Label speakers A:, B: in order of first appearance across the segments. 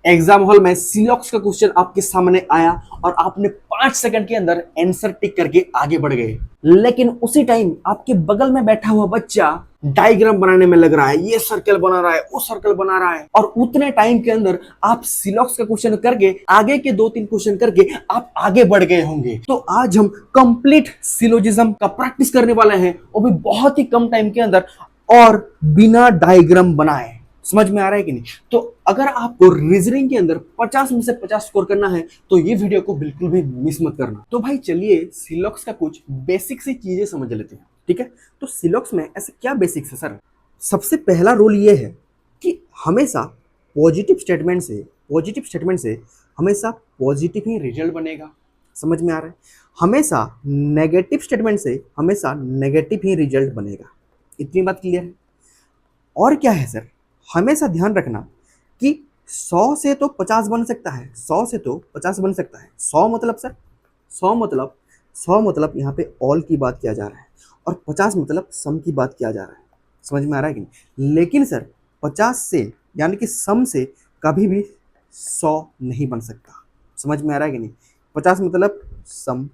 A: Exam hall में सिलॉक्स का question आपके सामने आया और आपने 5 सेकंड के अंदर आंसर टिक करके आगे बढ़ गए, लेकिन उसी टाइम आपके बगल में बैठा हुआ बच्चा डायग्राम बनाने में लग रहा है, ये सर्कल बना रहा है, वो सर्कल बना रहा है, और उतने टाइम के अंदर आप सिलॉक्स का क्वेश्चन करके आगे के 2-3 क्वेश्चन करके आप आगे बढ़ गए होंगे। तो आज हम कंप्लीट सिलोजिज्म का प्रैक्टिस करने वाले हैं, वो भी बहुत ही कम टाइम के अंदर और बिना डायग्राम बनाए। समझ में आ रहा है कि नहीं? तो अगर आपको रीजनिंग के अंदर 50 में से 50 स्कोर करना है तो ये वीडियो को बिल्कुल भी मिस मत करना। तो भाई चलिए सिलॉक्स का कुछ बेसिक सी चीजें समझ लेते हैं, ठीक है? तो सिलॉक्स में ऐसे क्या बेसिक्स है सर? सबसे पहला रूल ये है कि हमेशा पॉजिटिव स्टेटमेंट से हमेशा पॉजिटिव ही रिजल्ट बनेगा। समझ में आ रहा है? हमेशा नेगेटिव स्टेटमेंट से हमेशा नेगेटिव ही रिजल्ट बनेगा। इतनी बात क्लियर है? और क्या है सर? हमेशा ध्यान रखना कि 100 से तो 50 बन सकता है, 100 से तो 50 बन सकता है। 100 मतलब सर, 100 मतलब यहाँ पे ऑल की बात किया जा रहा है, और 50 मतलब सम की बात किया जा रहा है। समझ में आ रहा है कि नहीं? लेकिन सर 50 से यानी कि सम से कभी भी 100 नहीं बन सकता। समझ में आ रहा है कि नहीं? 50 मतलब सम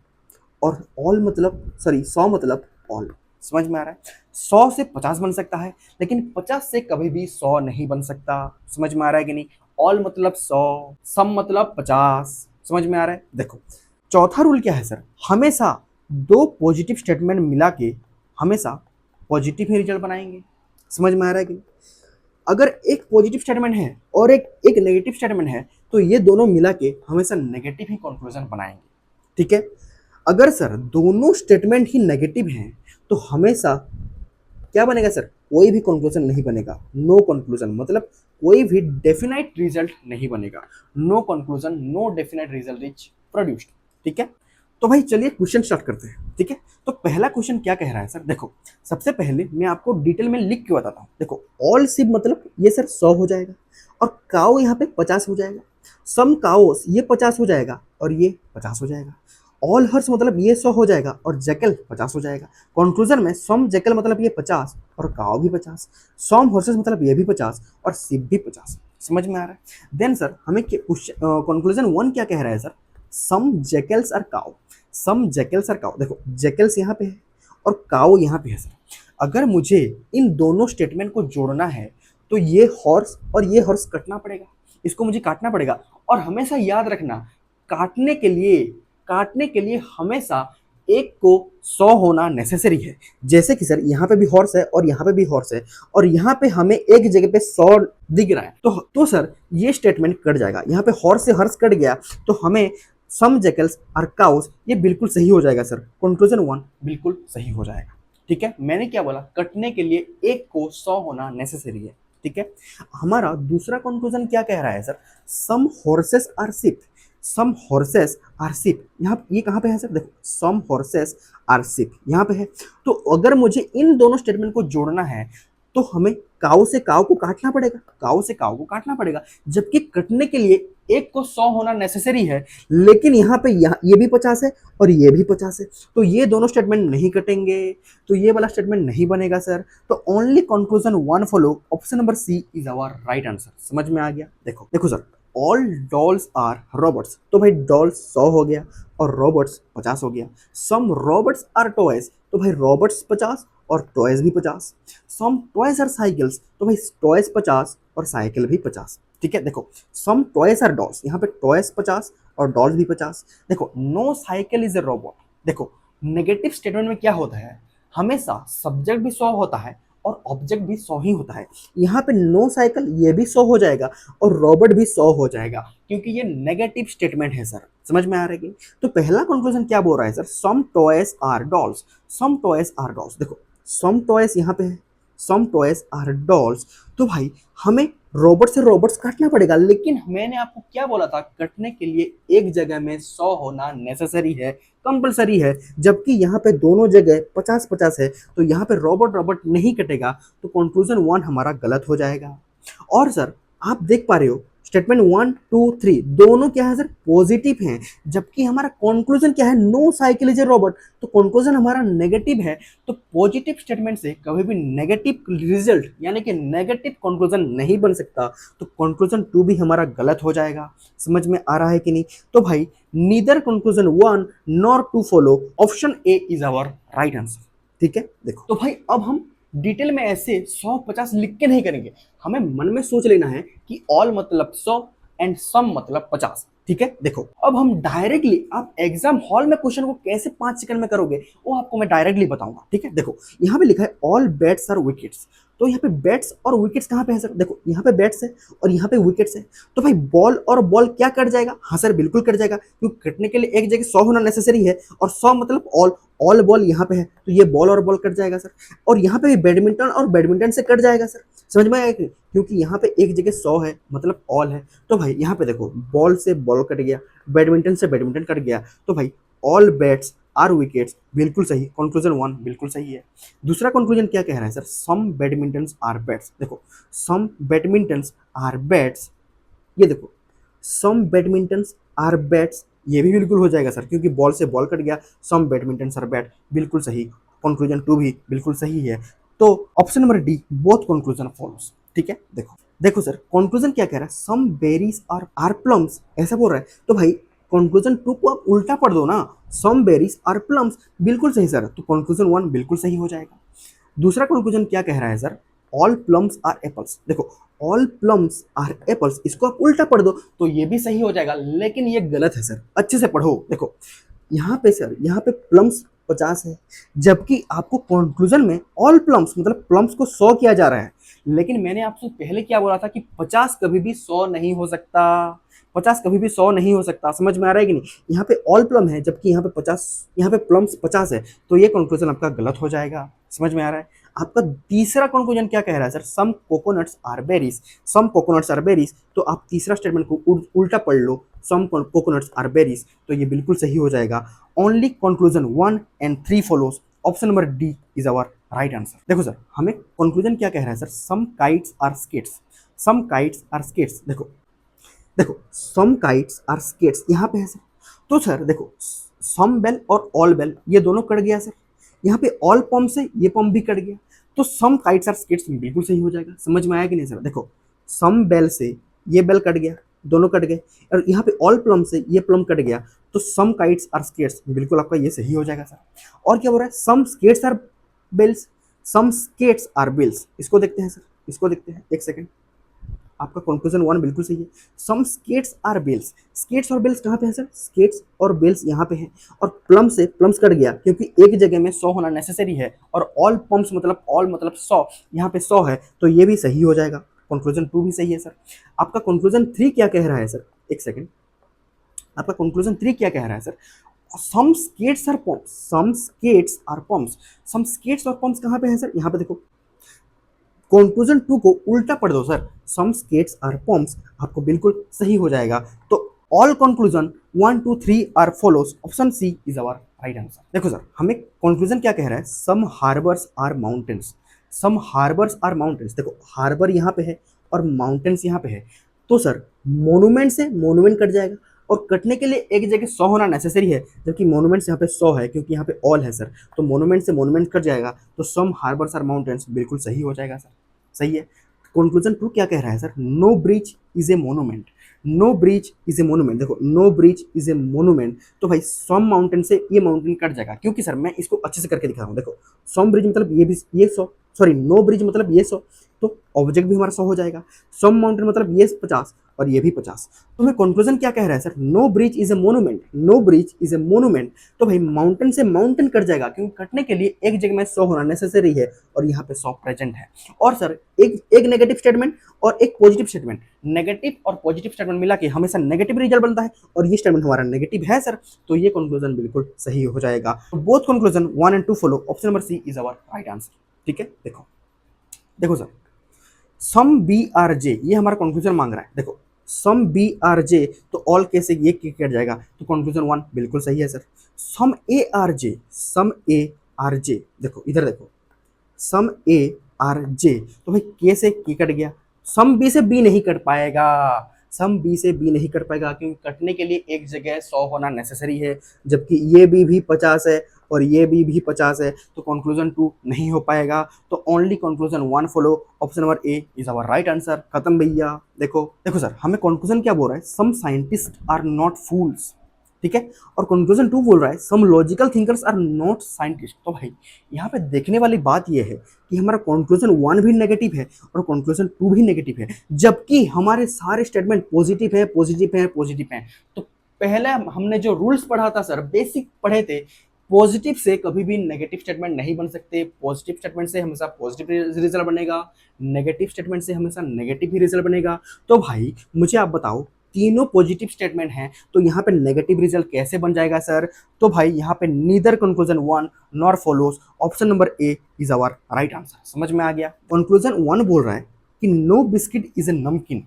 A: और ऑल मतलब 100 मतलब ऑल। समझ में आ रहा है? 100 से 50 बन सकता है, लेकिन 50 से कभी भी 100 नहीं बन सकता। समझ में आ रहा है कि नहीं? ऑल मतलब 100, सम मतलब 50। समझ में आ रहा है? देखो चौथा रूल क्या है सर? हमेशा दो पॉजिटिव स्टेटमेंट मिला के हमेशा पॉजिटिव ही रिजल्ट बनाएंगे। समझ में आ रहा है कि नहीं? अगर एक पॉजिटिव स्टेटमेंट है और एक नेगेटिव स्टेटमेंट है तो ये दोनों मिला के हमेशा नेगेटिव ही कंक्लूजन बनाएंगे। ठीक है? अगर सर दोनों स्टेटमेंट ही नेगेटिव हैं तो हमेशा क्या बनेगा सर? कोई भी कंक्लूजन नहीं बनेगा। नो कंक्लूजन मतलब कोई भी डेफिनाइट रिजल्ट नहीं बनेगा। No conclusion, no definite result is produced. ठीक है? तो भाई चलिए क्वेश्चन स्टार्ट करते हैं। ठीक है? तो पहला क्वेश्चन क्या कह रहा है सर? देखो सबसे पहले मैं आपको डिटेल में लिख के बताता हूँ। देखो ऑल सिप मतलब ये सर 100 हो जाएगा, और काउ यहाँ पे 50 हो जाएगा। सम काउस ये 50 हो जाएगा और ये 50 हो जाएगा। ऑल हर्स मतलब ये 100 हो जाएगा और जैकल 50 हो जाएगा। कंक्लूजन में सम जैकल मतलब ये 50 और काव भी 50। सम हॉर्सेस मतलब ये भी 50 और सिप भी 50। समझ में आ रहा है? देन सर हमें कंक्लूजन 1 क्या कह रहा है सर? सम जैकल्स और काव। सम जैकल्स और काव। देखो जैकल्स यहाँ पे है और काव यहाँ पे है सर। अगर मुझे इन दोनों स्टेटमेंट को जोड़ना है तो ये हॉर्स और ये हॉर्स कटना पड़ेगा, इसको मुझे काटना पड़ेगा। और हमेशा याद रखना, काटने के लिए हमेशा एक को 100 होना नेसेसरी है। जैसे कि सर यहाँ पे भी हॉर्स है और यहाँ पे भी हॉर्स है, और यहाँ पे हमें एक जगह पे 100 दिख रहा है, तो सर ये स्टेटमेंट कट जाएगा। यहाँ पे हॉर्स से हर्स कट गया तो हमें सम जैकल्स और काउस ये बिल्कुल सही हो जाएगा सर। कंक्लूजन 1 बिल्कुल सही हो जाएगा। ठीक है? मैंने क्या बोला? कटने के लिए एक को 100 होना नेसेसरी है। ठीक है? हमारा दूसरा कंक्लूजन क्या कह रहा है sir? Some horses are ship. Some horses are ship, यहाँ ये कहाँ पे है सर? देखो सम हॉर्सेस आर शिप यहाँ पे है। तो अगर मुझे इन दोनों स्टेटमेंट को जोड़ना है तो हमें काऊ से काऊ को काटना पड़ेगा, काऊ से काऊ को काटना पड़ेगा, जबकि कटने के लिए एक को 100 होना नेसेसरी है। लेकिन यहाँ पे ये भी 50 है और ये भी 50 है, तो ये दोनों स्टेटमेंट नहीं कटेंगे, तो ये वाला स्टेटमेंट नहीं बनेगा सर। तो only conclusion 1 follow, option number C is our right answer. समझ में आ गया? देखो देखो sir, all dolls are robots, तो भाई डॉल्स 100 हो गया और रोबोट्स 50 हो गया। सम रोबोट्स आर टॉयज, तो भाई रोबोट्स 50 और टॉयज भी 50। सम टॉयज आर साइकिल्स, तो भाई टॉयज 50 और साइकिल भी 50। ठीक है? देखो सम टॉयज आर डॉल्स, यहाँ पे टॉयज 50 और डॉल्स भी 50। देखो no cycle is a robot. देखो नेगेटिव स्टेटमेंट में क्या होता है? हमेशा सब्जेक्ट भी 100 होता है और ऑब्जेक्ट भी 100 ही होता है। यहाँ पे नो साइकिल ये भी 100 हो जाएगा और रोबोट भी 100 हो जाएगा, क्योंकि ये नेगेटिव स्टेटमेंट है सर। समझ में आ रहा है कि? तो पहला कंक्लूजन क्या बोल रहा है sir? Some toys are dolls. Some toys are dolls, देखो सम टॉयज यहाँ पे है, सम टॉयज आर डॉल्स, तो भाई हमें रोबोट से रोबोट्स काटना पड़ेगा। लेकिन मैंने आपको क्या बोला था? कटने के लिए एक जगह में 100 होना नेसेसरी है, कंपलसरी है, जबकि यहाँ पे दोनों जगह 50-50 है, तो यहाँ पे रोबोट रोबोट नहीं कटेगा, तो कंक्लूजन 1 हमारा गलत हो जाएगा। और सर आप देख पा रहे हो स्टेटमेंट 1 2 3 दोनों क्या है सर, पॉजिटिव हैं, जबकि हमारा कंक्लूजन क्या है, no cycle is a robot, तो कंक्लूजन हमारा नेगेटिव है। तो पॉजिटिव स्टेटमेंट से कभी भी नेगेटिव रिजल्ट यानी कि नेगेटिव कंक्लूजन नहीं बन सकता, तो कंक्लूजन 2 भी हमारा गलत हो जाएगा। समझ में आ रहा है कि नहीं? तो भाई neither conclusion 1 nor 2 follow, option A is our right answer. ठीक है, देखो तो भाई अब हम डिटेल में ऐसे 150 लिख के नहीं करेंगे, हमें मन में सोच लेना है कि ऑल मतलब 100 एंड सम मतलब 50। ठीक है, देखो अब हम डायरेक्टली, आप एग्जाम हॉल में क्वेश्चन को कैसे 5 सेकंड में करोगे वो आपको मैं डायरेक्टली बताऊंगा। ठीक है, देखो यहाँ पे लिखा है ऑल बैट्स आर विकेट्स, तो यहाँ पे बैट्स और विकेट्स कहाँ पे है सर, देखो यहाँ पे बैट्स है और यहाँ पे विकेट्स है, तो भाई बॉल और बॉल क्या कट जाएगा, हाँ सर बिल्कुल कट जाएगा, क्योंकि कटने के लिए एक जगह 100 होना नेसेसरी है, और 100 मतलब ऑल बॉल यहाँ पे है, तो ये बॉल और बॉल कट जाएगा सर। और यहाँ पे भी बैडमिंटन और बैडमिंटन से कट जाएगा सर, समझ में आया कि? क्योंकि यहाँ पे एक जगह 100 है मतलब ऑल है, तो भाई यहाँ पे देखो बॉल से बॉल कट गया, बैडमिंटन से बैडमिंटन कट गया, तो भाई ऑल बैट्स आर विकेट्स बिल्कुल सही, कंक्लूजन 1 बिल्कुल सही है। दूसरा कंक्लूजन क्या कह रहा है sir, some badminton are bats, देखो सम बैडमिंटन आर बैट्स, ये देखो सम बैडमिंटन आर बैट्स, ये भी बिल्कुल हो जाएगा सर, क्योंकि बॉल से बॉल कट गया, सम बैडमिंटन आर बैट बिल्कुल सही, कंक्लूजन 2 भी बिल्कुल सही है। तो option number D both conclusion follows. ठीक है, देखो देखो सर कंक्लूजन क्या कह रहा है, सम बेरीज आर प्लम्स, ऐसा बोल रहा है, तो भाई कंक्लूजन 2 को आप उल्टा पढ़ दो ना, सम बेरीज आर प्लम्स बिल्कुल सही सर, तो कंक्लूजन 1 बिल्कुल सही हो जाएगा। दूसरा कंक्लूजन क्या कह रहा है sir, all plums are apples, देखो ऑल प्लम्स आर एप्पल्स, इसको आप उल्टा पढ़ दो तो ये भी सही हो जाएगा, लेकिन ये गलत है सर, अच्छे से पढ़ो। देखो यहाँ पे सर, यहाँ पे प्लम्स 50 है, जबकि आपको कंक्लूजन में ऑल प्लम्स मतलब प्लम्स को 100 किया जा रहा है, लेकिन मैंने आपसे पहले क्या बोला था कि 50 कभी भी 100 नहीं हो सकता, 50 कभी भी 100 नहीं हो सकता, समझ में आ रहा है कि नहीं? यहाँ पे ऑल प्लम है, जबकि यहाँ पे 50, यहाँ पे प्लम्स 50 है, तो ये कंक्लूजन आपका गलत हो जाएगा। समझ में आ रहा है? आपका तीसरा कंक्लूजन क्या कह रहा है sir, some coconuts are berries, some coconuts are berries, तो आप तीसरा स्टेटमेंट को उल्टा पढ़ लो, सम कोकोनट्स आर बेरीज, तो ये बिल्कुल सही हो जाएगा। Only conclusion 1 and 3 follows, option number D is our right answer. देखो सर हमें कंक्लूजन क्या कह रहा है sir, some kites are skates, some kites are skates, देखो देखो सम काइट्स आर स्केट्स यहाँ पे है सर, तो सर देखो सम बेल और ऑल बेल ये दोनों कट गया सर, यहाँ पे ऑल पम्प से ये पम्प भी कट गया, तो सम काइट्स आर स्केट्स बिल्कुल सही हो जाएगा। समझ में आया कि नहीं सर? देखो सम बेल से ये बेल कट गया, दोनों कट गए, और यहाँ पे ऑल प्लम से ये प्लम कट गया, तो सम काइट्स आर स्केट्स बिल्कुल आपका ये सही हो जाएगा सर। और क्या बोल रहा है, some skates are bells, some skates are bells, इसको देखते हैं सर, इसको देखते हैं एक सेकेंड, आपका कंक्लूजन 1 बिल्कुल सही है। Some skates are bells, skates और बेल्स कहाँ पे है सर, स्केट्स और बेल्स यहाँ पे है, और प्लम से प्लम्स कट गया क्योंकि एक जगह में 100 होना नेसेसरी है, और ऑल पम्प्स मतलब ऑल मतलब 100, यहाँ पे 100 है, तो ये भी सही हो जाएगा, कंक्लूजन 2 भी सही है सर। आपका कंक्लूजन 3 क्या कह रहा है सर, एक सेकेंड, आपका कंक्लूजन 3 क्या कह रहा है sir, some skates are pumps, some skates are pumps, some skates और पम्प्स कहाँ पे है सर, यहाँ पे देखो कंक्लूजन 2 को उल्टा पढ़ दो sir, some skates are pumps, आपको बिल्कुल सही हो जाएगा। तो all conclusion 1 2 3 are follows, option C is our right answer. देखो सर हमें कंक्लूजन क्या कह रहा है, some harbours are mountains, some harbours are mountains, देखो हार्बर यहाँ पे है और माउंटेन्स यहाँ पे है, तो सर मोनूमेंट से मोनूमेंट कट जाएगा, और कटने के लिए एक जगह 100 होना नेसेसरी है, जबकि मोनूमेंट्स यहाँ पे 100 है क्योंकि यहाँ पे ऑल है सर, तो मोनूमेंट से मोनूमेंट कट जाएगा, तो सम हार्बर्स आर माउंटेन्स बिल्कुल सही हो जाएगा सर, सही है। कंक्लूजन 2 क्या कह रहा है sir, no bridge is a monument, no bridge is a monument, देखो no bridge is a monument, तो भाई सम माउंटेन से ये माउंटेन कट जाएगा, क्योंकि सर मैं इसको अच्छे से करके दिखा रहा हूँ, देखो सम ब्रिज मतलब ये भी ये 100, सॉरी नो ब्रिज मतलब ये 100, तो ऑब्जेक्ट भी हमारा 100 हो जाएगा, सम माउंटेन मतलब ये 50 और ये भी 50, तो हमें कंक्लूजन क्या कह रहा है sir, no bridge is a monument, no bridge is a monument, तो भाई माउंटेन से माउंटेन कट जाएगा, क्योंकि कटने के लिए एक जगह में 100 होना नेसेसरी है, और यहाँ पे 100 प्रेजेंट है। और सर एक नेगेटिव स्टेटमेंट और एक पॉजिटिव स्टेटमेंट, नेगेटिव और पॉजिटिव स्टेटमेंट मिला के हमेशा नेगेटिव रिजल्ट बनता है, और ये स्टेटमेंट हमारा नेगेटिव है सर, तो ये कंक्लूजन बिल्कुल सही हो जाएगा। तो both conclusion 1 and 2 follow, option number C is our right answer. ठीक है, देखो देखो sir some B are J, ये हमारा कंक्लूजन मांग रहा है, देखो सम बी आर जे, तो ऑल के से ये कट जाएगा, तो कंक्लूजन 1 बिल्कुल सही है sir. Some A are J, some A are J, देखो इधर देखो सम ए आर जे, तो भाई के से के कट गया, सम बी से बी नहीं कट पाएगा, सम बी से बी नहीं कट पाएगा क्योंकि कटने के लिए एक जगह 100 होना नेसेसरी है, जबकि ये भी 50 है और ये भी 50 है, तो कंक्लूजन 2 नहीं हो पाएगा। तो only conclusion 1 follow, option number A is our right answer. खत्म भैया। देखो देखो सर, हमें कंक्लूजन क्या बोल रहा है, some scientist are not fools, ठीक है, और कंक्लूजन 2 बोल रहा है some logical thinkers are not scientist. तो भाई यहाँ पे देखने वाली बात यह है कि हमारा कंक्लूजन 1 भी नेगेटिव है और कंक्लूजन 2 भी नेगेटिव है, जबकि हमारे सारे स्टेटमेंट पॉजिटिव है, पॉजिटिव है, पॉजिटिव है। तो पहले हमने जो रूल्स पढ़ा था सर, बेसिक पढ़े थे, पॉजिटिव से कभी भी नेगेटिव स्टेटमेंट नहीं बन सकते, पॉजिटिव स्टेटमेंट से हमेशा पॉजिटिव रिजल्ट बनेगा, नेगेटिव स्टेटमेंट से हमेशा नेगेटिव ही रिजल्ट बनेगा। तो भाई मुझे आप बताओ, तीनों पॉजिटिव स्टेटमेंट हैं तो यहाँ पे नेगेटिव रिजल्ट कैसे बन जाएगा सर? तो भाई यहाँ पे neither conclusion 1 nor follows, option number A is our right answer. समझ में आ गया? कंक्लूजन 1 बोल रहा है कि नो बिस्किट इज ए नमकीन,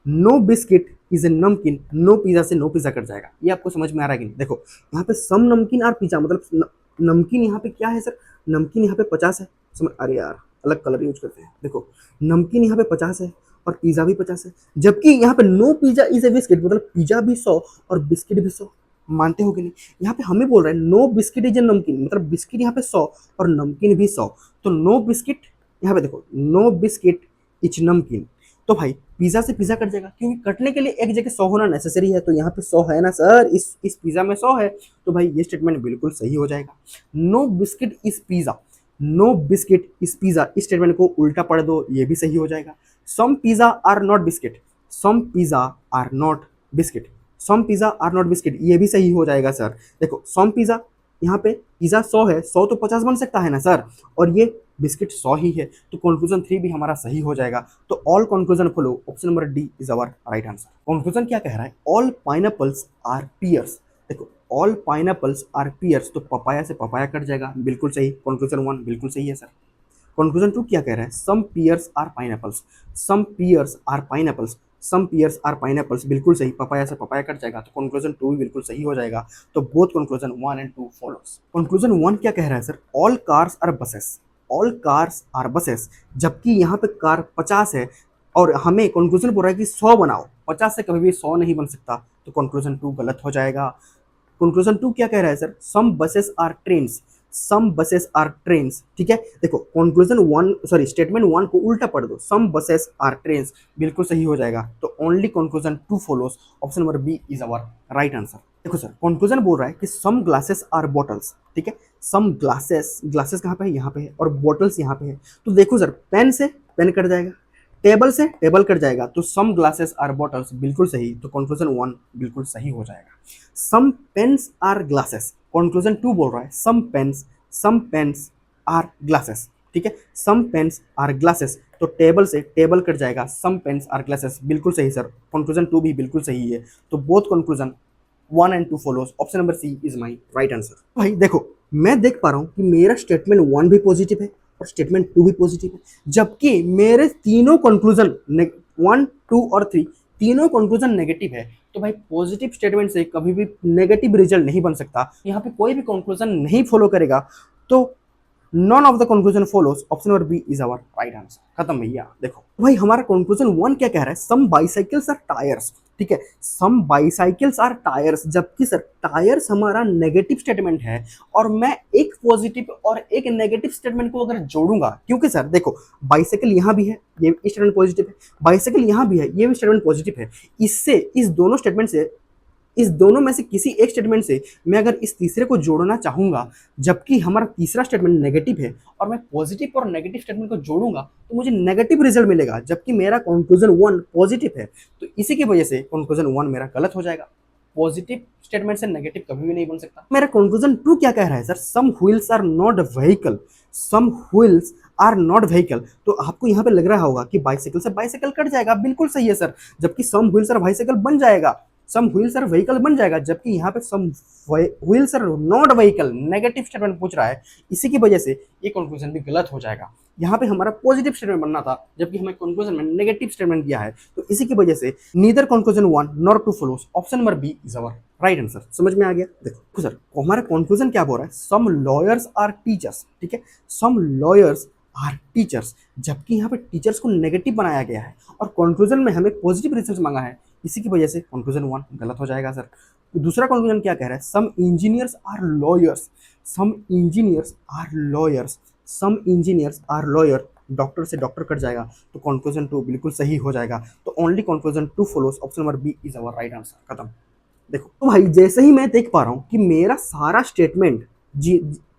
A: नो बिस्किट इज ए नमकीन, नो पिज्जा से नो पिज्जा कट जाएगा। ये आपको समझ में आ रहा है कि नहीं? देखो यहाँ पे सम नमकीन और पिज्जा, मतलब नमकीन यहाँ पे क्या है सर, नमकीन यहाँ पे 50 है। समझ, अरे यार अलग कलर यूज करते हैं। देखो नमकीन यहाँ पे 50 है और पिज्जा भी 50 है, जबकि यहाँ पे no pizza is a biscuit, मतलब पिज्जा भी 100 और बिस्किट भी 100। मानते हो कि नहीं? यहाँ पे हमें बोल रहा है नो बिस्किट इज ए नमकीन, मतलब बिस्किट यहाँ पे 100 और नमकीन भी 100। तो नो बिस्किट, यहाँ पे देखो नो बिस्किट इज नमकीन, तो भाई पिज्जा से पिज्जा कट जाएगा क्योंकि कटने के लिए एक जगह 100 होना नेसेसरी है। तो यहाँ पे 100 है ना सर, इस पिज्जा में 100 है, तो भाई ये स्टेटमेंट बिल्कुल सही हो जाएगा। No biscuit is pizza, no biscuit is pizza, इस स्टेटमेंट को उल्टा पढ़ दो, ये भी सही हो जाएगा। Some pizza are not biscuit, some pizza are not biscuit, some pizza are not biscuit, ये भी सही हो जाएगा सर। देखो सम पिज्जा, यहाँ पे पिज्जा 100 है, 100 तो 50 बन सकता है ना सर, और ये बिस्किट 100 ही है, तो कंक्लूजन 3 भी हमारा सही हो जाएगा। तो all conclusion follow, option number D is our right answer. Conclusion क्या कह रहा है, ऑल पाइनएप्पल्स आर पियर्स। देखो ऑल पाइनएप्पल्स आर पियर्स, तो पपाया से पपाया कट जाएगा, बिल्कुल सही। कंक्लूजन 1 बिल्कुल सही है सर। कंक्लूजन 2 क्या कह रहा है, some pears are pineapples, some pears are pineapples, some pears are pineapples, बिल्कुल सही। पपाया से पपाया कट जाएगा, तो कंक्लूजन 2 भी बिल्कुल सही हो जाएगा। तो both conclusion 1 and 2 follows. Conclusion 1 क्या कह रहा है sir, all cars are buses, all cars are buses, जबकि यहाँ पे कार 50 है और हमें कंक्लूजन बोल रहा है कि 100 बनाओ, 50 से कभी भी 100 नहीं बन सकता, तो कंक्लूजन 2 गलत हो जाएगा। कंक्लूजन 2 क्या कह रहा है sir, some buses are trains, some buses are trains, ठीक है। देखो कंक्लूजन 1 सॉरी स्टेटमेंट 1 को उल्टा पढ़ दो, सम बसेस आर ट्रेन्स, बिल्कुल सही हो जाएगा। तो only conclusion 2 follows, option number B is our right answer. देखो सर कंक्लूजन बोल रहा है कि सम ग्लासेस आर बॉटल्स, ठीक है, सम ग्लासेस, ग्लासेस कहाँ पे है, यहाँ पे है, और बॉटल्स यहाँ पे है। तो देखो सर पेन से पेन कट जाएगा, टेबल से टेबल कट जाएगा, तो सम ग्लासेस आर बॉटल्स, बिल्कुल सही। तो कंक्लूजन 1 बिल्कुल सही हो जाएगा। सम पेन्स आर ग्लासेस, कंक्लूजन 2 बोल रहा है सम पेन्स आर ग्लासेस, ठीक है, सम पेन्स आर ग्लासेस, तो टेबल से टेबल कट जाएगा, सम पेन्स आर ग्लासेस, बिल्कुल सही सर। कंक्लूजन 2 भी बिल्कुल सही है। तो both conclusion 1 and 2 follows, option number C is my right answer. भाई देखो मैं देख पा रहा हूँ कि मेरा स्टेटमेंट 1 भी पॉजिटिव है और स्टेटमेंट 2 भी पॉजिटिव है, जबकि मेरे तीनों कंक्लूजन 1, 2 और 3 तीनों कंक्लूजन नेगेटिव है। तो भाई पॉजिटिव स्टेटमेंट से कभी भी नेगेटिव रिजल्ट नहीं बन सकता, यहाँ पे कोई भी कंक्लूजन नहीं फॉलो करेगा, तो none of the conclusion follows, option number B is our right answer. खत्म भैया। देखो भाई हमारा कंक्लूजन 1 क्या कह रहा है, सम बाइसाइकिल्स आर टायर्स, ठीक है, सम बाइसाइकिल्स आर टायर्स, जबकि सर टायर्स हमारा नेगेटिव स्टेटमेंट है और मैं एक पॉजिटिव और एक नेगेटिव स्टेटमेंट को अगर जोड़ूंगा, क्योंकि सर देखो बाइसाइकिल यहाँ भी है, ये स्टेटमेंट पॉजिटिव है, बाइसाइकिल यहाँ भी है, ये भी स्टेटमेंट पॉजिटिव है, इससे इस दोनों स्टेटमेंट से, इस दोनों में से किसी एक स्टेटमेंट से मैं अगर इस तीसरे को जोड़ना चाहूंगा, जबकि हमारा तीसरा स्टेटमेंट नेगेटिव है और मैं पॉजिटिव और नेगेटिव स्टेटमेंट को जोड़ूंगा तो मुझे नेगेटिव रिजल्ट मिलेगा, जबकि मेरा कंक्लूजन 1 पॉजिटिव है। तो इसी की वजह से कंक्लूजन 1 मेरा गलत हो जाएगा। पॉजिटिव स्टेटमेंट से नेगेटिव कभी भी नहीं बन सकता। मेरा कंक्लूजन 2 क्या कह रहा है sir, some wheels are not vehicle, some wheels are not vehicle, तो आपको यहाँ पे लग रहा होगा कि बाइसाइकिल से बाइसाइकिल कट जाएगा, बिल्कुल सही है सर, जबकि सम व्हील्स आर बाइसाइकिल बन जाएगा, सम व्हील्स आर व्हीकल बन जाएगा, जबकि यहाँ पे some wheels are not vehicle, negative statement पूछ रहा है, इसी की वजह से ये कंक्लूजन भी गलत हो जाएगा। यहाँ पे हमारा पॉजिटिव स्टेटमेंट बनना था, जबकि हमें कंक्लूजन में नेगेटिव स्टेटमेंट दिया है, तो इसी की वजह से neither conclusion 1 nor 2 follows, option number B is our right answer. समझ में आ गया? देखो सर हमारा कंक्लूजन क्या बोल रहा है, सम लॉयर्स आर टीचर्स, ठीक है, सम लॉयर्स आर टीचर्स, जबकि यहाँ पे टीचर्स को नेगेटिव बनाया गया है और कंक्लूजन में हमें पॉजिटिव रिजल्ट मांगा है, इसी की वजह से कंक्लूजन 1 गलत हो जाएगा सर। दूसरा कंक्लूजन क्या कह रहा है, some engineers are lawyers, some engineers are lawyers, some engineers are lawyer, doctor से डॉक्टर कट जाएगा तो कंक्लूजन 2 बिल्कुल सही हो जाएगा। तो only conclusion 2 follows, option number B is our right answer. खत्म। देखो तो भाई जैसे ही मैं देख पा रहा हूं कि मेरा सारा स्टेटमेंट जी,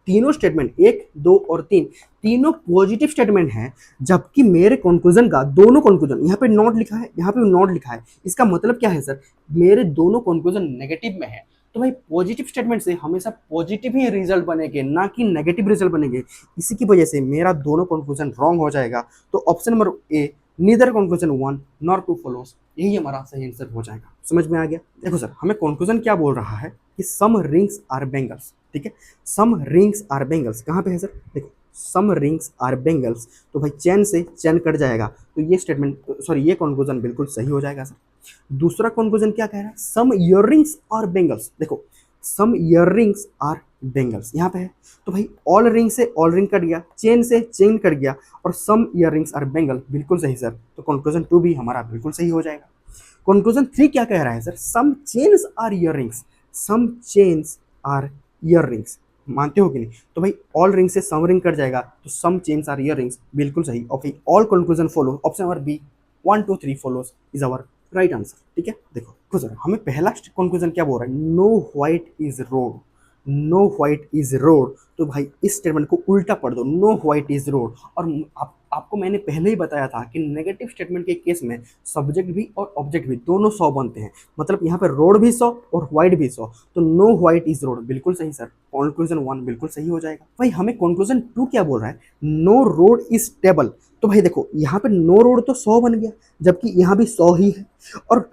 A: तीनों स्टेटमेंट 1, 2 और 3 तीनों पॉजिटिव स्टेटमेंट हैं, जबकि मेरे कंक्लूजन का दोनों कंक्लूजन, यहाँ पे नॉट लिखा है, यहाँ पे नॉट लिखा है, इसका मतलब क्या है सर, मेरे दोनों कंक्लूजन नेगेटिव में है। तो भाई पॉजिटिव स्टेटमेंट से हमेशा पॉजिटिव ही रिजल्ट बनेंगे, ना कि नेगेटिव रिजल्ट बनेंगे। इसी की वजह से मेरा दोनों कंक्लूजन रॉन्ग हो जाएगा। तो ऑप्शन नंबर ए, नीदर कंक्लूजन 1 नॉर 2 फॉलोस, यही हमारा सही आंसर हो जाएगा। समझ में आ गया। देखो सर, हमें कंक्लूजन क्या बोल रहा है कि सम रिंग्स आर बेंगल्स, ठीक है, सम रिंग्स आर बेंगल्स कहाँ पे है सर, देखो सम रिंग्स आर बेंगल्स, तो भाई चैन से चैन कट जाएगा, तो ये स्टेटमेंट सॉरी ये कंक्लूजन बिल्कुल सही हो जाएगा सर। दूसरा कंक्लूजन क्या कह रहा है, सम इयररिंग्स आर बेंगल्स, देखो सम इयररिंग्स आर बेंगल्स यहाँ पे है, तो भाई ऑल रिंग से ऑल रिंग कट गया, चेन से चेन कट गया, और सम इयररिंग्स आर बेंगल, बिल्कुल सही सर। तो कंक्लूजन 2 भी हमारा बिल्कुल सही हो जाएगा। कंक्लूजन 3 क्या कह रहा है sir, some chains are earrings, some chains are earrings, मानते हो कि नहीं, तो भाई ऑल रिंग से सम रिंग कट जाएगा, तो सम चेन्स आर इयररिंग्स, बिल्कुल सही। और भाई all conclusion follow, option number B 1 2 3 follows is our right answer. ठीक है, देखो सर हमें पहला कंक्लूजन क्या बोल रहा है, no white is road, no white is road, तो भाई इस स्टेटमेंट को उल्टा पढ़ दो, नो व्हाइट इज रोड। और आपको मैंने पहले ही बताया था कि नेगेटिव स्टेटमेंट के केस में सब्जेक्ट भी और ऑब्जेक्ट भी दोनों 100 बनते हैं, मतलब यहाँ पे रोड भी 100 और व्हाइट भी 100, तो नो व्हाइट इज रोड बिल्कुल सही सर। कंक्लूजन 1 बिल्कुल सही हो जाएगा। भाई हमें कंक्लूजन 2 क्या बोल रहा है, नो रोड इज टेबल, तो भाई देखो यहाँ पे नो रोड तो 100 बन गया, जबकि यहाँ भी 100 ही है, और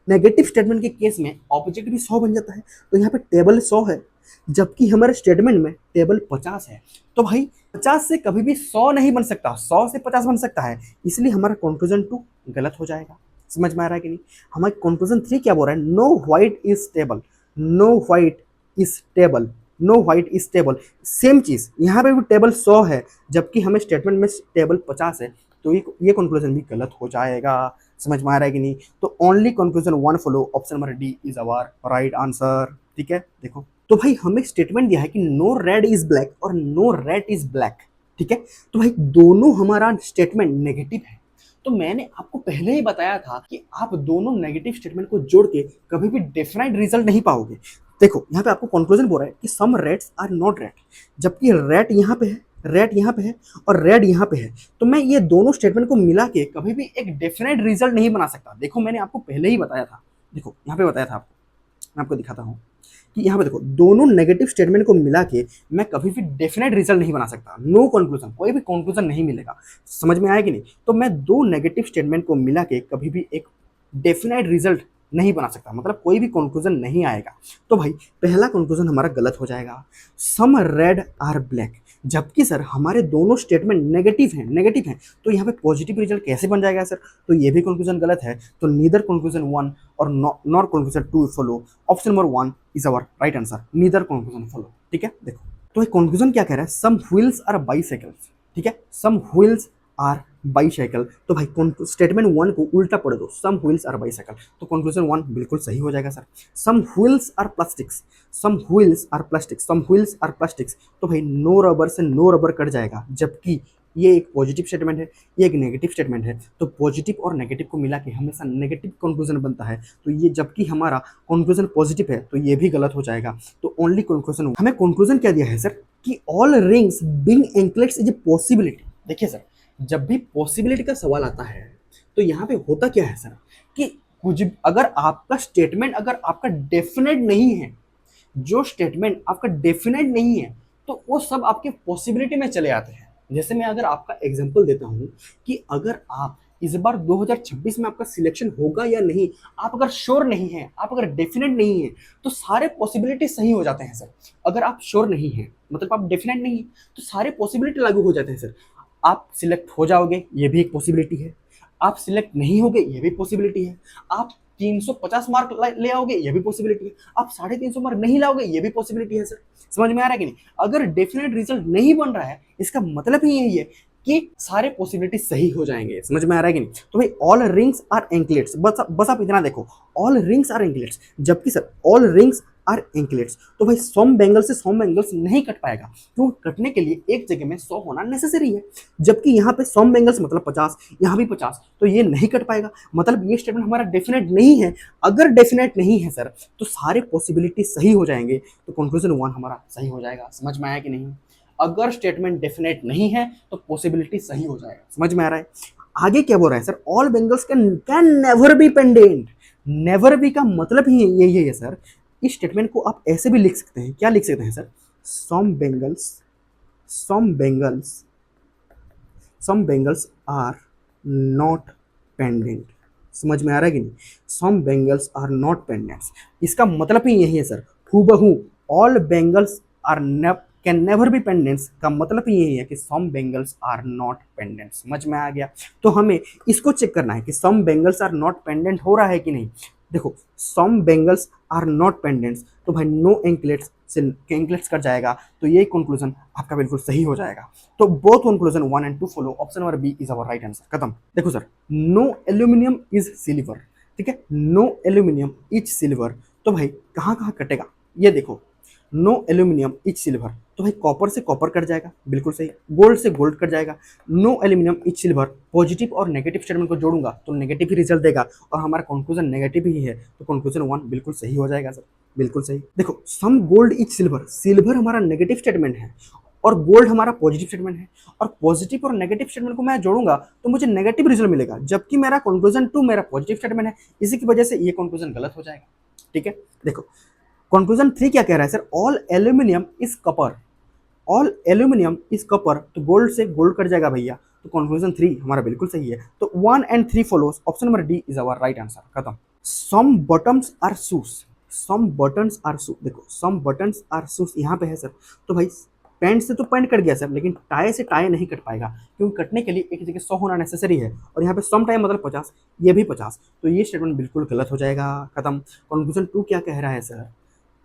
A: नेगेटिव स्टेटमेंट के केस में ऑब्जेक्ट भी 100 बन जाता है, तो यहाँ पे टेबल 100 है, जबकि हमारे स्टेटमेंट में टेबल 50 है। तो भाई 50 से कभी भी 100 नहीं बन सकता, 100 से 50 बन सकता है, इसलिए हमारा कंक्लूजन 2 गलत हो जाएगा। समझ में आ रहा है कि नहीं। हमारा कंक्लूजन 3 क्या बोल रहा है, no white is table, no white is table, no white is table, same चीज यहाँ पे भी टेबल 100 है, जबकि हमें स्टेटमेंट में टेबल 50 है, तो ये कंक्लूजन भी गलत हो जाएगा। समझ में आ रहा है कि नहीं। तो only conclusion 1 follow, option number D is our right answer. ठीक है, देखो तो भाई हमें स्टेटमेंट दिया है कि नो रेड इज ब्लैक और नो रेड इज ब्लैक, ठीक है, तो भाई दोनों हमारा स्टेटमेंट नेगेटिव है। तो मैंने आपको पहले ही बताया था कि आप दोनों नेगेटिव स्टेटमेंट को जोड़ के कभी भी डेफिनेट रिजल्ट नहीं पाओगे। देखो यहाँ पे आपको कंक्लूजन बोल रहा है कि सम रेड्स आर नॉट रेड, जबकि रेड यहाँ पे है, रेड यहाँ पे है और रेड यहाँ पे है, तो मैं ये दोनों स्टेटमेंट को मिला के कभी भी एक डेफिनेट रिजल्ट नहीं बना सकता। देखो मैंने आपको पहले ही बताया था, देखो यहाँ पे बताया था आपको, मैं आपको दिखाता हूँ कि यहाँ पे देखो दोनों नेगेटिव स्टेटमेंट को मिला के मैं कभी भी डेफिनेट रिजल्ट नहीं बना सकता, नो कंक्लूजन, कोई भी कंक्लूजन नहीं मिलेगा। समझ में आया कि नहीं। तो मैं दो नेगेटिव स्टेटमेंट को मिला के कभी भी एक डेफिनेट रिजल्ट नहीं बना सकता, मतलब कोई भी कंक्लूजन नहीं आएगा। तो भाई पहला कंक्लूजन हमारा गलत हो जाएगा, सम रेड आर ब्लैक, जबकि सर हमारे दोनों स्टेटमेंट नेगेटिव हैं, तो यहाँ पे पॉजिटिव रिजल्ट कैसे बन जाएगा सर, तो ये भी कंक्लूजन गलत है। तो नीदर कंक्लूजन 1 और nor conclusion 2 follow, option number 1 is our right answer, neither conclusion follow. ठीक है, देखो तो ये कंक्लूजन क्या कह रहा है, सम व्हील्स आर बाइसाइकिल्स, ठीक है, सम व्हील्स आर बाइसाइकिल, तो भाई स्टेटमेंट 1 को उल्टा पढ़ दो, सम व्हील्स आर बाइसाइकिल, तो कंक्लूजन 1 बिल्कुल सही हो जाएगा sir. Some wheels are plastics, some wheels are plastics, some wheels are plastics, तो भाई नो रबर से नो रबर कट जाएगा, जबकि ये एक पॉजिटिव स्टेटमेंट है, ये एक नेगेटिव स्टेटमेंट है, तो पॉजिटिव और नेगेटिव को मिला के हमेशा नेगेटिव कंक्लूजन बनता है, तो ये जबकि हमारा कंक्लूजन पॉजिटिव है, तो ये भी गलत हो जाएगा। तो ओनली कंक्लूजन, हमें कंक्लूजन क्या दिया है सर कि all rings being anklets is a possibility. देखिए सर, जब भी पॉसिबिलिटी का सवाल आता है तो यहाँ पे होता क्या है सर कि कुछ अगर आपका स्टेटमेंट अगर आपका डेफिनेट नहीं है, जो स्टेटमेंट आपका डेफिनेट नहीं है, तो वो सब आपके पॉसिबिलिटी में चले आते हैं। जैसे मैं अगर आपका एग्जांपल देता हूँ कि अगर आप इस बार 2026 में आपका सिलेक्शन होगा या नहीं, आप अगर श्योर नहीं है, आप अगर डेफिनेट नहीं है, तो सारे पॉसिबिलिटी सही हो जाते हैं सर। अगर आप श्योर नहीं है मतलब आप डेफिनेट नहीं है, तो सारे पॉसिबिलिटी लागू हो जाते हैं सर। आप सिलेक्ट हो जाओगे, ये भी एक पॉसिबिलिटी है, आप सिलेक्ट नहीं होगे, ये भी पॉसिबिलिटी है, आप 350 मार्क ले आओगे, ये भी पॉसिबिलिटी है, आप 350 मार्क नहीं लाओगे, ये भी पॉसिबिलिटी है सर। समझ में आ रहा है कि नहीं। अगर डेफिनेट रिजल्ट नहीं बन रहा है, इसका मतलब ही यही है कि सारे पॉसिबिलिटी सही हो जाएंगे। समझ में आ रहा है कि नहीं? तो भाई ऑल रिंग्स आर एंकलेट्स, बस आप इतना देखो, ऑल रिंग्स आर एंकलेट्स, जबकि sir all rings are anklets, तो भाई सम बैंगल से सम बैंगल्स नहीं कट पाएगा, क्यों? कटने के लिए एक जगह में 100 होना नेसेसरी है, जबकि यहाँ पे सम बैंगल्स मतलब 50, यहाँ भी 50, तो ये नहीं कट पाएगा। मतलब ये स्टेटमेंट हमारा डेफिनेट नहीं है। अगर डेफिनेट नहीं है सर, तो सारे पॉसिबिलिटी सही हो जाएंगे, तो कंक्लूजन 1 हमारा सही हो जाएगा। समझ में आया कि नहीं? अगर स्टेटमेंट डेफिनेट नहीं है तो पॉसिबिलिटी सही हो जाएगा। समझ में आ रहा है? आगे क्या बोल रहा है sir? All bangles can never be pendant. Never be का मतलब ही यही है सर। इस स्टेटमेंट को आप ऐसे भी लिख सकते हैं, क्या लिख सकते हैं sir? Some bangles, some bangles, some bangles are not pendant. समझ में आ रहा है कि नहीं? Some bangles are not pendants, इसका मतलब ही यही है सर, हूबहू all bangles are can never be pendants का मतलब ही यही है कि some bangles are not pendant. समझ में आ गया? तो हमें इसको चेक करना है कि some bangles are not pendant हो रहा है कि नहीं। देखो, सम बेंगल्स आर नॉट पेंडेंट्स, तो भाई नो एंकलेट्स से एंकलेट्स कट जाएगा, तो ये कंक्लूजन आपका बिल्कुल सही हो जाएगा। तो both conclusion 1 and 2 follow, option number B is our right answer. खत्म। देखो sir, no aluminium is silver, ठीक है, नो एल्यूमिनियम इज सिल्वर, तो भाई कहाँ कहाँ कटेगा ये देखो। नो एल्यूमिनियम इज सिल्वर, तो भाई कॉपर से कॉपर कट जाएगा, बिल्कुल सही। गोल्ड से गोल्ड कट जाएगा। No aluminium is silver, positive और नेगेटिव स्टेटमेंट को जोड़ूंगा तो नेगेटिव ही रिजल्ट देगा, और हमारा कंक्लूजन नेगेटिव ही है, तो कंक्लूजन 1 बिल्कुल सही हो जाएगा सर, बिल्कुल सही। देखो, some gold is silver, silver हमारा नेगेटिव स्टेटमेंट है और गोल्ड हमारा पॉजिटिव स्टेटमेंट है, और पॉजिटिव और नेगेटिव स्टेटमेंट को मैं जोड़ूंगा तो मुझे नेगेटिव रिजल्ट मिलेगा, जबकि मेरा कंक्लूजन 2 मेरा पॉजिटिव स्टेटमेंट है, इसी की वजह से ये कंक्लूजन गलत हो जाएगा। ठीक है, देखो कंक्लूजन 3 क्या कह रहा है sir? All aluminium is copper, all aluminium is copper, तो गोल्ड से गोल्ड कट जाएगा भैया, तो कंक्लूजन 3 हमारा बिल्कुल सही है। तो 1 and 3 follows, option number D is our right answer. खत्म। Some buttons are shoes, some buttons are shoes, देखो सम बटन्स आर शूज यहाँ पे है सर, तो भाई पैंट से तो पैंट कट गया सर, लेकिन टाई से टाई नहीं कट पाएगा, क्योंकि कटने के लिए एक जगह 100 होना नेसेसरी है, और यहाँ पे सम टाई मतलब 50, ये भी 50, तो ये स्टेटमेंट बिल्कुल गलत हो जाएगा। खत्म। कंक्लूजन 2 क्या कह रहा है sir?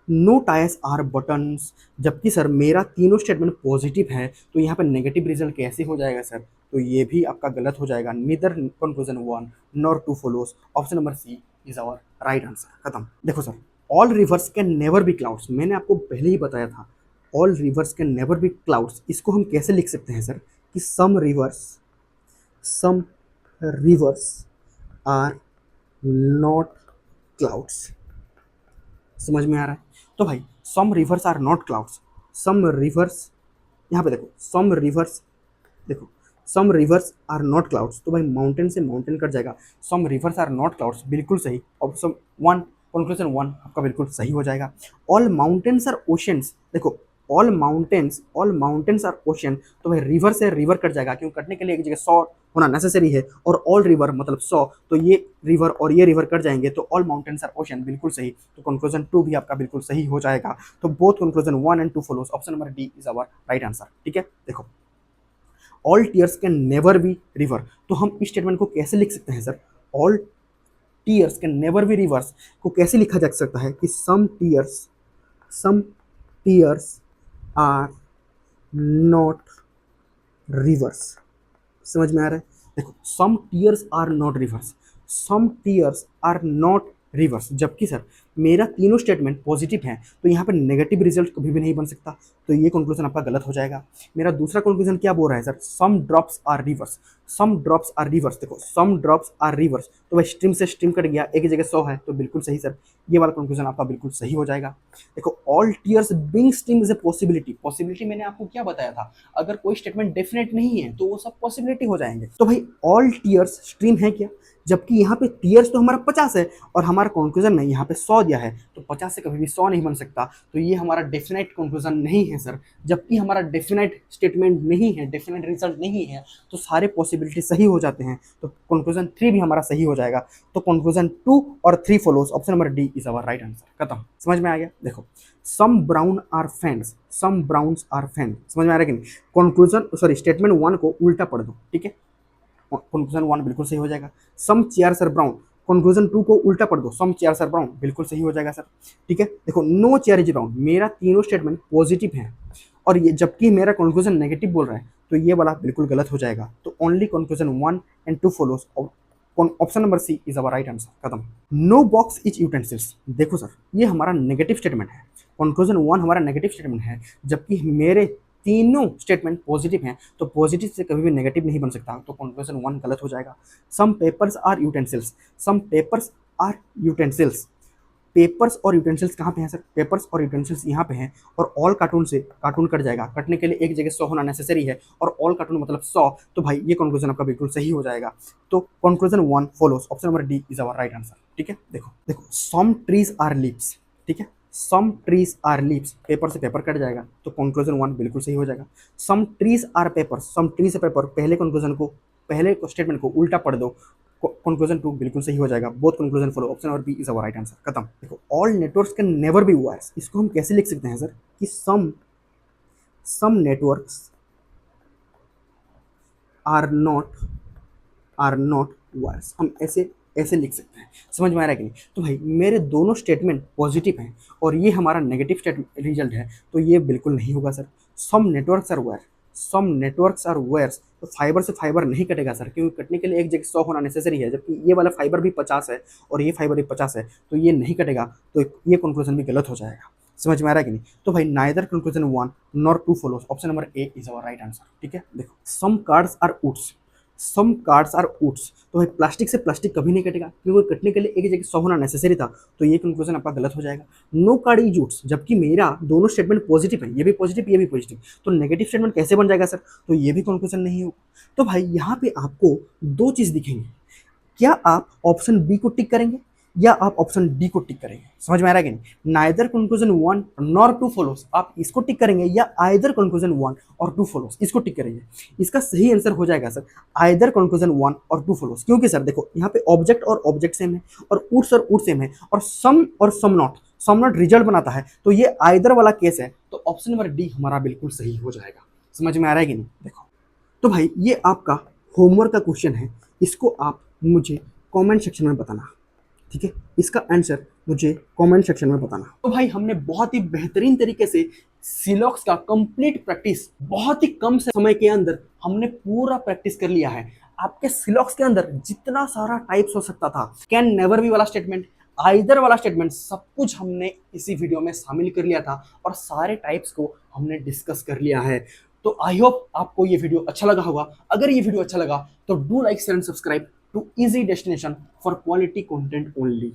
A: No tyres are buttons, जबकि सर मेरा तीनों स्टेटमेंट पॉजिटिव है, तो यहाँ पर नेगेटिव रिजल्ट कैसे हो जाएगा सर? तो ये भी आपका गलत हो जाएगा। Neither conclusion 1 nor 2 follows, option number C is our right answer. खत्म। देखो sir, all rivers can never be clouds, मैंने आपको पहले ही बताया था, all rivers can never be clouds, इसको हम कैसे लिख सकते हैं सर? कि some rivers are not clouds. समझ में आ रहा है? तो भाई some rivers are not clouds, some rivers, यहाँ पे देखो सम रिवर्स, देखो some rivers are not clouds, तो भाई माउंटेन से माउंटेन कट जाएगा, सम रिवर्स आर नॉट क्लाउड्स बिल्कुल सही, ऑप्शन 1 कंक्लूजन 1 आपका बिल्कुल सही हो जाएगा। ऑल माउंटेन्स आर ओशंस, देखो ऑल माउंटेन्स आर ओशन, तो भाई रिवर से रिवर कट जाएगा, क्यों? कटने के लिए एक जगह 100 होना नेसेसरी है, और ऑल रिवर मतलब 100, तो ये रिवर और ये रिवर कट जाएंगे, तो ऑल माउंटेन्स आर ओशन बिल्कुल सही, तो कंक्लूजन 2 भी आपका बिल्कुल सही हो जाएगा। तो both conclusion 1 and 2 follows, option number D is our right answer. ठीक है, देखो all tears can never be river, तो हम इस स्टेटमेंट को कैसे लिख सकते हैं sir? All tears can never be rivers को कैसे लिखा जा सकता है? कि some tears are not rivers. समझ में आ रहा है? देखो some tears are not rivers, some tears are not reverse, जबकि सर मेरा तीनों स्टेटमेंट पॉजिटिव है, तो यहाँ पर नेगेटिव रिजल्ट कभी भी नहीं बन सकता, तो ये कंक्लूजन आपका गलत हो जाएगा। मेरा दूसरा कंक्लूजन क्या बोल रहा है sir? Some drops are rivers, some drops are rivers, देखो सम ड्रॉप्स आर रिवर्स, तो भाई स्ट्रीम से स्ट्रीम कट गया, एक ही जगह 100 है, तो बिल्कुल सही सर, ये वाला कंक्लूजन आपका बिल्कुल सही हो जाएगा। देखो all tears being stream is a possibility, possibility मैंने आपको क्या बताया था? अगर कोई स्टेटमेंट डेफिनेट नहीं है तो वो सब पॉसिबिलिटी हो जाएंगे, तो भाई ऑल टीयर्स स्ट्रीम है क्या? जबकि यहाँ पे टीयर्स तो हमारा 50 है, और हमारा कंक्लूजन में यहाँ पे 100 दिया है, तो 50 से कभी भी 100 नहीं बन सकता, तो ये हमारा डेफिनेट कंक्लूजन नहीं है सर। जबकि हमारा डेफिनेट स्टेटमेंट नहीं है, डेफिनेट रिजल्ट नहीं है, तो सारे पॉसिबिलिटी सही हो जाते हैं, तो कंक्लूजन 3 भी हमारा सही हो जाएगा। तो कंक्लूजन 2 और 3 follows, option number D is our right answer. खत्म। समझ में आ गया? देखो some brown are fans, some browns are fan, समझ में आ रहा है कि नहीं? कंक्लूजन सॉरी स्टेटमेंट 1 को उल्टा पढ़ दो, ठीक है, कंक्लूजन 1 बिल्कुल सही हो जाएगा। सम चेयर्स आर ब्राउन, कंक्लूजन 2 को उल्टा पढ़ दो, सम चेयर्स आर ब्राउन बिल्कुल सही हो जाएगा सर। ठीक है, देखो नो चेयर इज ब्राउन, मेरा तीनों स्टेटमेंट पॉजिटिव है, और ये जबकि मेरा कंक्लूजन नेगेटिव बोल रहा है तो ये वाला बिल्कुल गलत हो जाएगा। तो only conclusion 1 and 2 follows. Option number C is our right answer. खत्म। No box is utensils. देखो सर, ये हमारा नेगेटिव स्टेटमेंट है। कंक्लूजन 1 हमारा नेगेटिव स्टेटमेंट है, जबकि मेरे तीनों स्टेटमेंट पॉजिटिव हैं, तो पॉजिटिव से कभी भी नेगेटिव नहीं बन सकता, तो कंक्लूजन 1 गलत हो जाएगा। Some papers are utensils. Some papers are utensils. Papers और यूटेंसिल्स कहाँ पे हैं सर? पेपर्स और यूटेंसिल्स यहाँ पे हैं। और ऑल कार्टून से कार्टून कट जाएगा, कटने के लिए एक जगह 100 होना नेसेसरी है, और ऑल कार्टून मतलब 100। तो भाई ये कंक्लूजन आपका बिल्कुल सही हो जाएगा। तो conclusion 1 follows. Option number D is our right answer. ठीक है, देखो देखो, सम ट्रीज आर लीव्स। ठीक है, some trees are leaves, paper से पेपर कट जाएगा, तो कंक्लूजन 1 बिल्कुल सही हो जाएगा। Some trees are paper, some tree से पेपर, पहले कंक्लूजन को, पहले स्टेटमेंट को उल्टा पढ़ दो, कंक्लूजन 2 बिल्कुल सही हो जाएगा। Both conclusion follow. Option number B is our right answer. खत्म। देखो, all networks can never be wires. इसको हम कैसे लिख सकते हैं सर कि some networks are not wires. हम ऐसे ऐसे लिख सकते हैं। समझ में आ रहा है कि नहीं? तो भाई मेरे दोनों स्टेटमेंट पॉजिटिव हैं और ये हमारा नेगेटिव स्टेटमेंट रिजल्ट है, तो ये बिल्कुल नहीं होगा sir. Some networks are wire, some networks are wires, तो फाइबर से फाइबर नहीं कटेगा सर, क्योंकि कटने के लिए एक जगह 100 होना नेसेसरी है, जबकि ये वाला फाइबर भी 50 है और ये फाइबर भी 50 है, तो ये नहीं कटेगा, तो ये कंक्लूजन भी गलत हो जाएगा। समझ में आ रहा है कि नहीं? तो भाई neither conclusion 1 nor 2 follows. Option number A is our right answer. ठीक है, देखो, some cards are woods. Some cards are woods, तो भाई प्लास्टिक से प्लास्टिक कभी नहीं कटेगा, क्योंकि कटने के लिए एक जगह 100 होना नेसेसरी था, तो ये कंक्लूजन आपका गलत हो जाएगा। नो कार्ड इज वुड्स, जबकि मेरा दोनों स्टेटमेंट पॉजिटिव है, ये भी पॉजिटिव ये भी पॉजिटिव, तो नेगेटिव स्टेटमेंट कैसे बन जाएगा सर? तो ये भी कंक्लूजन नहीं होगा। तो भाई यहाँ पे आपको दो चीज दिखेंगे, क्या आप ऑप्शन बी को टिक करेंगे या आप ऑप्शन डी को टिक करेंगे? समझ में आ रहा है कि नहीं? नाइदर कंक्लूजन 1 नॉर 2 फॉलोस, आप इसको टिक करेंगे या आइदर कंक्लूजन 1 और 2 फॉलोस, इसको टिक करेंगे। इसका सही आंसर हो जाएगा सर आइदर कंक्लूजन 1 और 2 फॉलोस, क्योंकि सर देखो यहाँ पे ऑब्जेक्ट और ऑब्जेक्ट सेम है, और वुड्स सेम है, और सम नॉट रिजल्ट बनाता है, तो ये आइदर वाला केस है, तो ऑप्शन नंबर डी हमारा बिल्कुल सही हो जाएगा। समझ में आ रहा है कि नहीं? देखो, तो भाई ये आपका होमवर्क का क्वेश्चन है, इसको आप मुझे कमेंट सेक्शन में बताना। ठीक है, इसका आंसर मुझे कमेंट सेक्शन में बताना। तो भाई हमने बहुत ही बेहतरीन तरीके से सिलॉक्स का कंप्लीट प्रैक्टिस बहुत ही कम समय के अंदर हमने पूरा प्रैक्टिस कर लिया है। आपके सिलॉक्स के अंदर जितना सारा टाइप्स हो सकता था, कैन नेवर बी वाला स्टेटमेंट, आइदर वाला स्टेटमेंट, सब कुछ हमने इसी वीडियो में शामिल कर लिया था और सारे टाइप्स को हमने डिस्कस कर लिया है। तो आई होप आपको ये वीडियो अच्छा लगा होगा। अगर ये वीडियो अच्छा लगा तो do like share and subscribe to easy destination for quality content only।